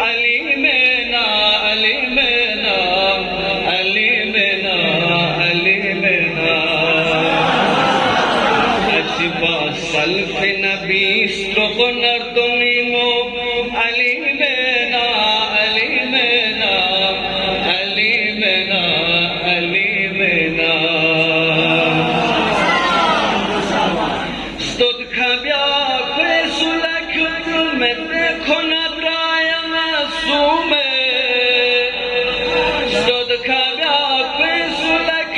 علی مینا علی مینا علی مینا علی مینا اجبا سلف نبی استغنر دمیمو علی مینا علی مینا علی مینا علی مینا استود کبیا فسلک من کند رای معصومه استود کبیا فسلک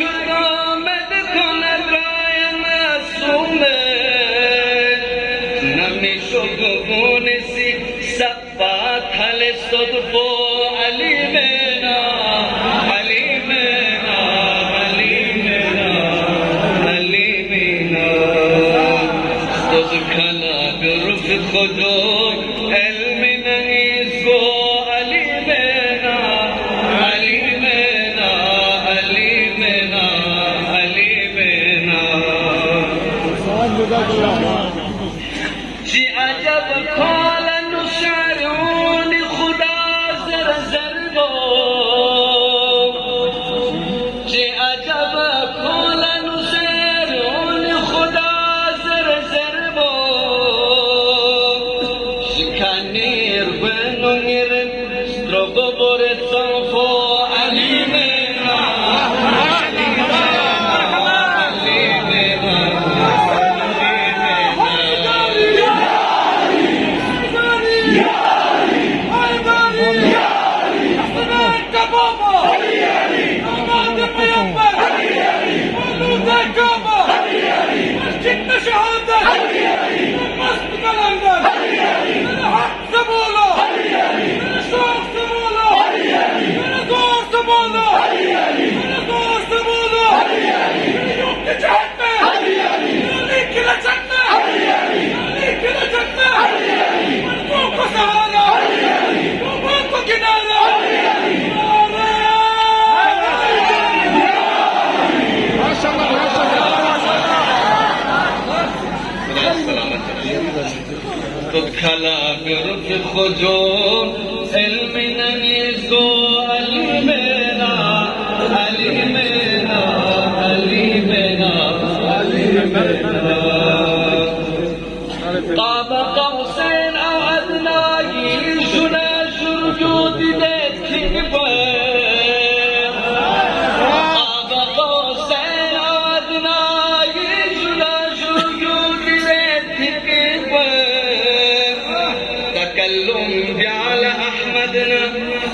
من کند رای معصومه نمیشو گونسی صفات حل استود فو علی مینا علی مینا علی مینا علی مینا استود کلا برف خدا علم نهیزگو علی مینا علی مینا علی مینا علی مینا چی عجب کالا نشارون خدا زر زر گو چی عجب کالا نشارون خدا زر زر گو شکنیر بنونیر سترگو بورت صنفو علی مینا علی مینا علی مینا تو کلا برف خجو علم ننیزگو علی مینا علی مینا علی مینا علی مینا قاب قوسین او ادنی شنا شرجود دیت کبه قاب قوسین او ادنی شنا شرجود دیت کبه تکلم جعل احمدنا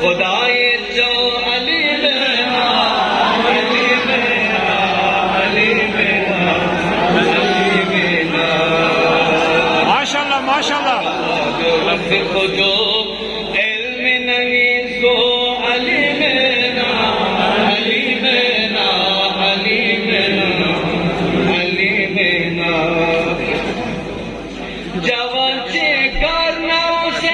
خدای جو علی مینا علی مینا علی مینا علی مینا ماشاءاللہ ماشاءاللہ رف خجو علم نهیزگو علی مینا علی مینا علی مینا علی مینا جوان چه کار نوسه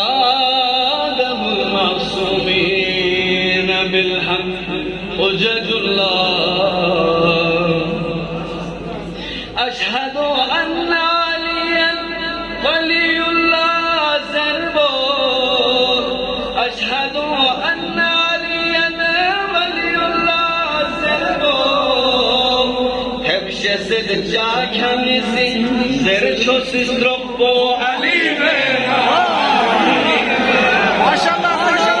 وأولاده المعصومين بالحق حجج الله أشهد أن عليا ولي الله زربو أشهد أن عليا ولي الله زربو شسد جاكنسي زرچوس استرقبو عليمنا Maşallah maşallah.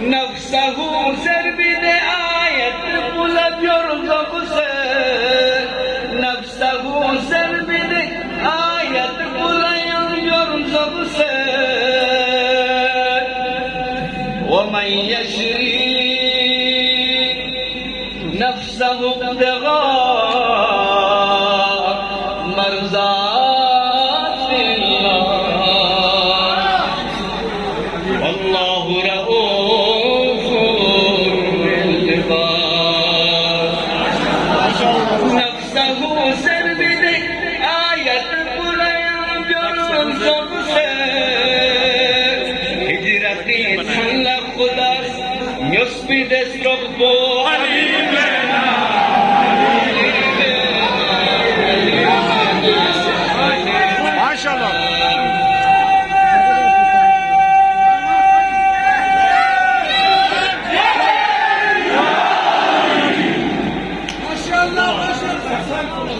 نفسه زرب آية قلب يرزق نفسه زرب آية قلب يرزق ومن يشري نفسه ابتغاء مرضات الله والله رؤوف نفسه سرب آية قليم يرزق هجرتي تحلق خداس يصبي دسترقبو Maşallah.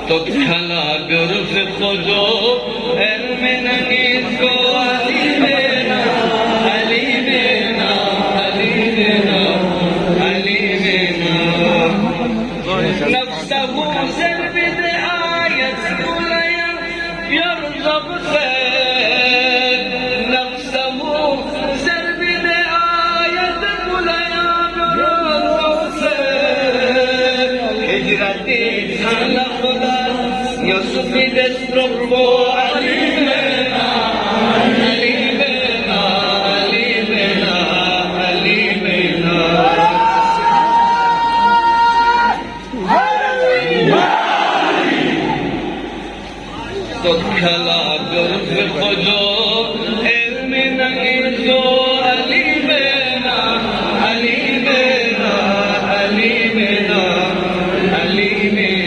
تدخل برف خدو المنانيسكو عليمنا عليمنا عليمنا عليمنا نفسه زرب آية كليا يرزق نفسه زرب آية كليا يرزق هجرتي تحلق يوسف دسترقبو عليمنا عليمنا عليمنا عليمنا تدخلا برف الخجور علمنا إنسو عليمنا عليمنا عليمنا عليمنا